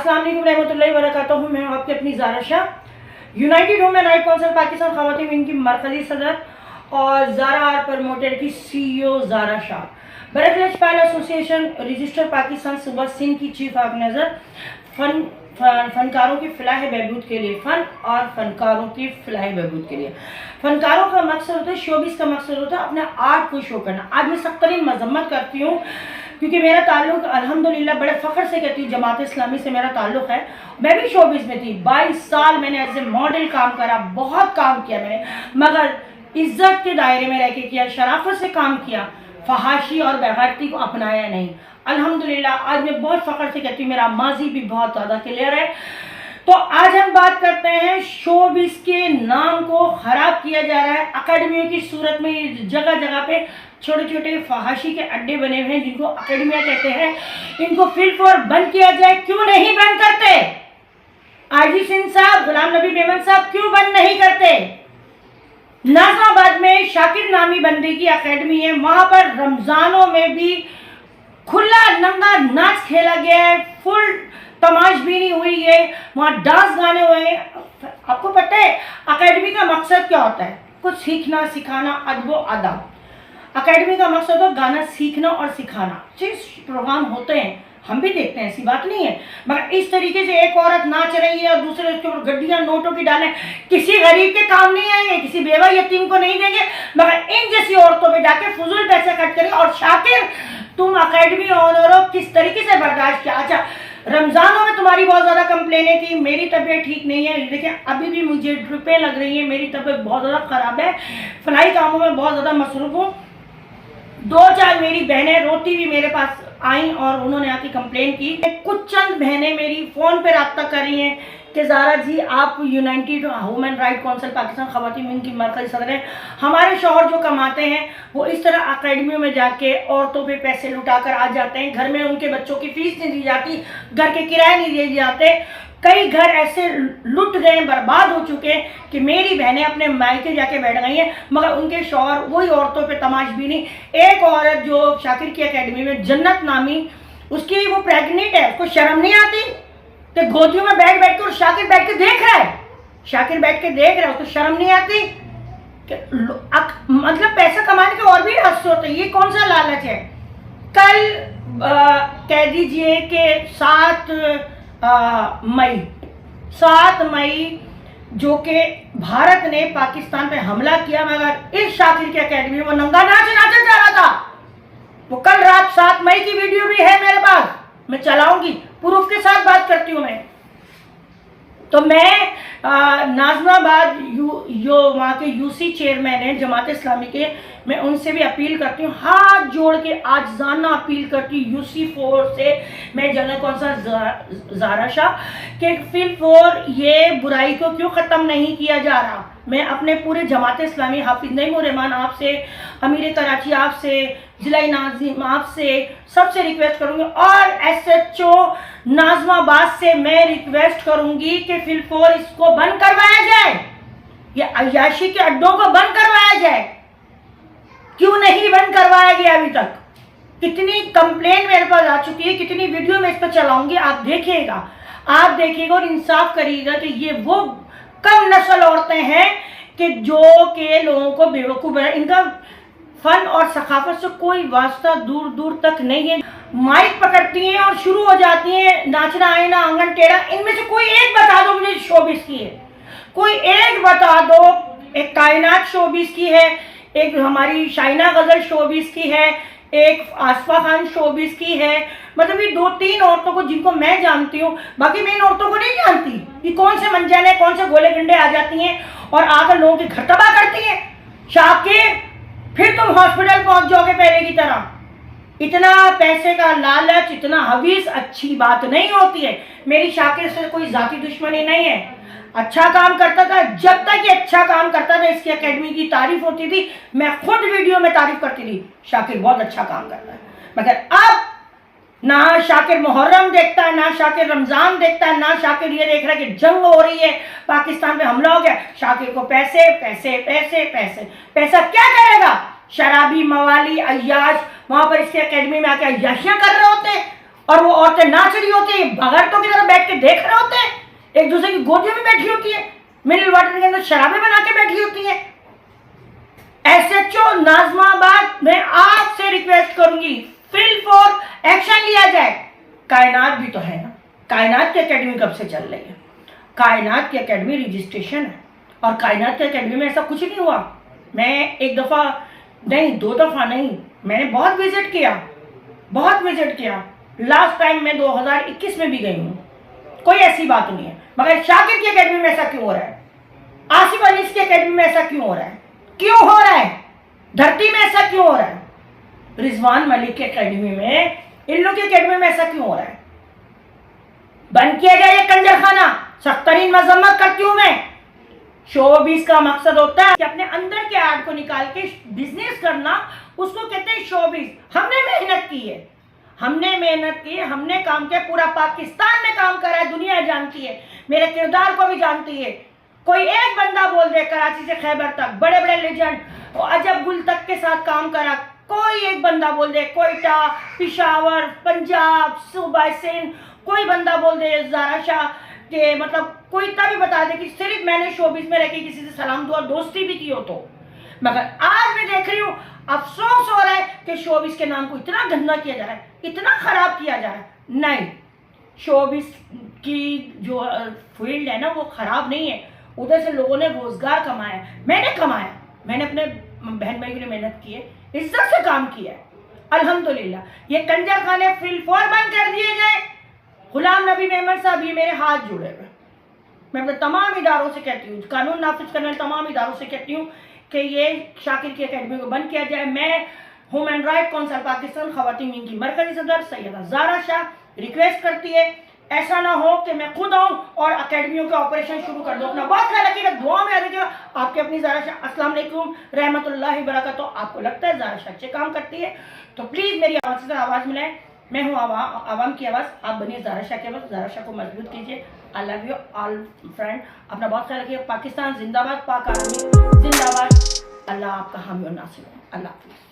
अस्सलाम वालेकुम रहमतुल्लाहि व बरकातहू। मैं आपकी अपनी Zara Shah, united women right council Pakistan ख़वातीन विंग की मरकज़ी सदर और ज़ारा आर्ट प्रमोटर की CEO ज़ारा शाह, बरकलेश पाल एसोसिएशन रजिस्टर पाकिस्तान सूबा सिंध की चीफ ऑर्गेनाइज़र, फनकारों की फलाह बहबूद के लिए फ़न और फनकारों की फलाह बहबूद के लिए। फनकारों का मकसद होता है, शोबिस का मकसद होता है अपने आर्ट को शो करना। आज मैं सख्त तरीन मजम्मत करती हूँ क्योंकि मेरा ताल्लुक अल्हम्दुलिल्लाह बड़े फ़ख्र से कहती हूँ जमात इस्लामी से मेरा ताल्लुक है। मैं भी शोबिस में थी, 22 साल मैंने एज ए मॉडल काम करा, बहुत काम किया मैंने, मगर इज्जत के दायरे में रह के किया, शराफत से काम किया, फहाशी और बेगैरती को अपनाया नहीं। अल्हम्दुलिल्लाह आज मैं बहुत फ़ख्र से कहती हूँ मेरा माजी भी बहुत ज़्यादा क्लियर है। तो आज हम बात करते हैं शोबिस के नाम को ख़राब किया जा रहा है। अकेडमियों की सूरत में जगह जगह पे छोटे छोटे फहाशी के अड्डे बने हुए हैं जिनको अकेडमिया कहते हैं। इनको फिल बंद किया जाए, क्यों नहीं बंद करते? आजी सिंह साहब, गुलाम नबी मेमन साहब क्यों बंद नहीं करते? नाज़िमाबाद में शाकिर नामी बंदे की अकेडमी है, वहाँ पर रमज़ानों में भी खुला नंगा नाच खेला गया है, फुल तमाशबीनी हुई है, वहाँ डांस गाने हुए हैं। आपको पता है अकेडमी का मकसद क्या होता है? कुछ सीखना सिखाना, अदब अदब। अकेडमी का मकसद हो गाना सीखना और सिखाना। जिस प्रोग्राम होते हैं हम भी देखते हैं, ऐसी बात नहीं है, मगर इस तरीके से एक औरत नाच रही है और दूसरे उसके ऊपर गड्डियां नोटों की डालें, किसी गरीब के काम नहीं आएंगे, किसी बेवा यतीम को नहीं देंगे, मगर इन जैसी औरतों पे जाके फजूल पैसे खर्च करेंगे। और शाकिर, तुम अकेडमी ऑनर हो, किस तरीके से बर्दाश्त किया? अच्छा, रमज़ानों में तुम्हारी बहुत ज़्यादा कंप्लेनें थी, मेरी तबीयत ठीक नहीं है, देखिए अभी भी मुझे ड्रिपें लग रही हैं, मेरी तबीयत बहुत ज़्यादा ख़राब है, फलाई कामों में बहुत ज़्यादा मसरूफ़ हूँ। 2-4 मेरी बहनें रोती हुई मेरे पास आई और उन्होंने आके कंप्लेन की। कुछ चंद बहनें मेरी फ़ोन पे रब्ता कर रही हैं कि ज़ारा जी आप United women right council Pakistan ख़वातीन विंग की मरकज़ी सदर हैं, हमारे शौहर जो कमाते हैं वो इस तरह अकेडमियों में जाके औरतों पे पैसे लुटा कर आ जाते हैं, घर में उनके बच्चों की फ़ीस नहीं दी जाती, घर के किराए नहीं दिए जाते। कई घर ऐसे लुट गए, बर्बाद हो चुके हैं कि मेरी बहनें अपने मायके जाके बैठ गई हैं, मगर उनके शौहर वही औरतों पे तमाशबीनी। एक औरत जो शाकिर की अकेडमी में, जन्नत नामी, उसकी वो प्रेग्नेंट है, उसको शर्म नहीं आती कि गोदियों में बैठ बैठ कर शाकिर बैठ के देख रहा है, शाकिर बैठ के देख रहा है, उसको शर्म नहीं आती कि मतलब पैसा कमाने के और भी रास्ते होते हैं, ये कौन सा लालच है? कल कह दीजिए कि 7 मई जो कि भारत ने पाकिस्तान पे हमला किया, मगर इस शाकिर की अकेडमी में वो नंगा नाच नाचा जा रहा था। वो कल रात 7 मई की वीडियो भी है मेरे पास, मैं चलाऊंगी, प्रूफ के साथ बात करती हूँ मैं। तो मैं नाज़िमाबाद जो वहाँ के UC चेयरमैन हैं जमात इस्लामी के, मैं उनसे भी अपील करती हूँ, हाथ जोड़ के आजिज़ाना अपील करती हूँ UC 4 से, मैं जनरल कौंसल ज़ारा शाह, कि फिल ये बुराई को क्यों ख़त्म नहीं किया जा रहा। मैं अपने पूरे जमात इस्लामी, हाफिज़ नईमुर रहमान आपसे, अमीर कराची आपसे, ज़िला नाज़िम आपसे, सबसे रिक्वेस्ट करूँगी, और SHO नाज़िमाबाद से मैं रिक्वेस्ट करूँगी कि फिल इसको बंद करवाया जाए, ये अय्याशी के अड्डों को बंद करवाया जाए। क्यों नहीं बंद करवाया गया अभी तक? कितनी कंप्लेन मेरे पास आ चुकी है, कितनी वीडियो मैं इस पर चलाऊंगी, आप देखिएगा और इंसाफ करिएगा कि ये वो कम नस्ल औरतें हैं कि जो के लोगों को बेवकूफ़ बना, इनका फन और सखाफत से कोई वास्ता दूर दूर तक नहीं है। माइक पकड़ती हैं और शुरू हो जाती हैं नाचना आईना आंगन टेढ़ा। इनमें से कोई एक बता दो मुझे शोबिस की है, कोई एक बता दो। एक कायनात शोबिस की है, एक हमारी शाइना गजल शोबिस की है, एक आसफा खान शोबिस की है। मतलब ये 2-3 औरतों को जिनको मैं जानती हूँ, बाकी मैं इन औरतों को नहीं जानती। ये कौन से मंजाने, कौन से गोले गंडे आ जाती हैं और आकर लोगों के घर तबाह करती हैं। शाकिर, फिर तुम हॉस्पिटल पहुंच जाओगे पहले की तरह। इतना पैसे का लालच, इतना हवीस अच्छी बात नहीं होती है। मेरी शाकिर से कोई जाती दुश्मनी नहीं है, अच्छा काम करता था, जब तक ये अच्छा काम करता था इसकी अकेडमी की तारीफ होती थी, मैं खुद वीडियो में तारीफ करती थी, शाकिर बहुत अच्छा काम करता है। मगर अब ना शाकिर मुहर्रम देखता है, ना शाकिर रमज़ान देखता है, ना शाकिर ये देख रहा है कि जंग हो रही है, पाकिस्तान पे हमला हो गया। शाकिर को पैसे पैसे पैसे पैसे, पैसा क्या करेगा? शराबी, मवाली, अय्याश वहाँ पर इसके अकेडमी में आके अय्याशियाँ कर रहे होते हैं, और वो औरतें नाच रही होती है, भगरतों की तरह बैठ के देख रहे होते हैं, एक दूसरे की गोदियों में बैठी होती है, मिनरल वाटर के अंदर शराबें बना के बैठी होती है। एसएचओ नाजमाबाद, मैं आपसे रिक्वेस्ट करूंगी फिल फॉर एक्शन लिया जाए। कायनात भी तो है ना, कायनात की अकेडमी कब से चल रही है, कायनात की अकेडमी रजिस्ट्रेशन है, और कायनात की अकेडमी में ऐसा कुछ नहीं हुआ। मैं एक दफ़ा नहीं, 2 दफ़ा नहीं, मैंने बहुत विजिट किया। लास्ट टाइम मैं 2021 में भी गई हूँ, कोई ऐसी बात नहीं है। मगर शाकिर की अकेडमी में ऐसा क्यों हो रहा है, आसिफ अनीस की अकेडमी में ऐसा क्यों हो रहा है, क्यों हो रहा है, धरती में ऐसा क्यों हो रहा है, रिजवान मलिक की अकेडमी में, इन लोगों की अकेडमी में ऐसा क्यों हो रहा है? बंद किया जाए ये कंजरखाना, सख्त तरीन मजम्मत करती हूं मैं। शोबिस का मकसद होता है कि अपने अंदर के आर्ट को निकाल के बिजनेस करना, उसको कहते हैं शोबिस। हमने मेहनत की है, हमने काम किया, पूरा पाकिस्तान में काम करा है, दुनिया जानती है, मेरे किरदार को भी जानती है। कोई एक बंदा बोल दे कराची से खैबर तक बड़े बड़े लेजेंड अजब गुल तक के साथ काम करा, कोई एक बंदा बोल दे, कोयटा, पिशावर, पंजाब, सूबा सिंध, कोई बंदा बोल दे ज़ारा शाह के, मतलब कोई इतना भी बता दे कि सिर्फ मैंने शोबिस में रह के किसी से सलाम दुआ दोस्ती भी की हो तो। मगर आज मैं देख रही हूँ, अफसोस हो रहा है कि शोबिस के नाम को इतना गंदा किया जा रहा है, इतना खराब किया जा रहा है। नहीं, शोबिस की जो फील्ड है ना वो खराब नहीं है, उधर से लोगों ने रोजगार कमाया, मैंने अपने बहन भाई के लिए मेहनत की है, इज्जत से काम किया है, अल्हम्दुलिल्लाह। ये कंजर खाने फिल फॉर बंद कर दिए जाए। गुलाम नबी मेमन साहब, ये मेरे हाथ जुड़े हुए, मैं अपने तमाम इदारों से कहती हूँ, कानून नाफिज करने वाले तमाम इदारों से कहती हूँ कि ये शाकिर की अकेडमी को बंद किया जाए। मैं ह्यूमन राइट काउंसिल पाकिस्तान खवातीन विंग की मरकजी सदर सैयदा ज़ारा शाह रिक्वेस्ट करती है, ऐसा ना हो कि मैं खुद आऊँ और अकेडमियों के ऑपरेशन शुरू कर दूँ। अपना बहुत ख्याल रखिएगा, दुआ में रखिएगा। आपके अपनी ज़ारा शाह, अस्सलाम वालेकुम रहमतुल्लाहि बरकातुहू। आपको लगता है ज़ारा शाह अच्छे काम करती है तो प्लीज़ मेरी आवाज़ से आवाज़ मिलाएं। मैं हूँ आवाम की आवाज़, आप बनिए ज़ारा शाह की आवाज़, ज़ारा शाह को मजबूत कीजिए। I love you all friend, अपना बहुत ख्याल रखिए। पाकिस्तान जिंदाबाद, पाक आर्मी जिंदाबाद। अल्लाह आपका हामी और नासिर हो। अल्लाह हाफ़िज़।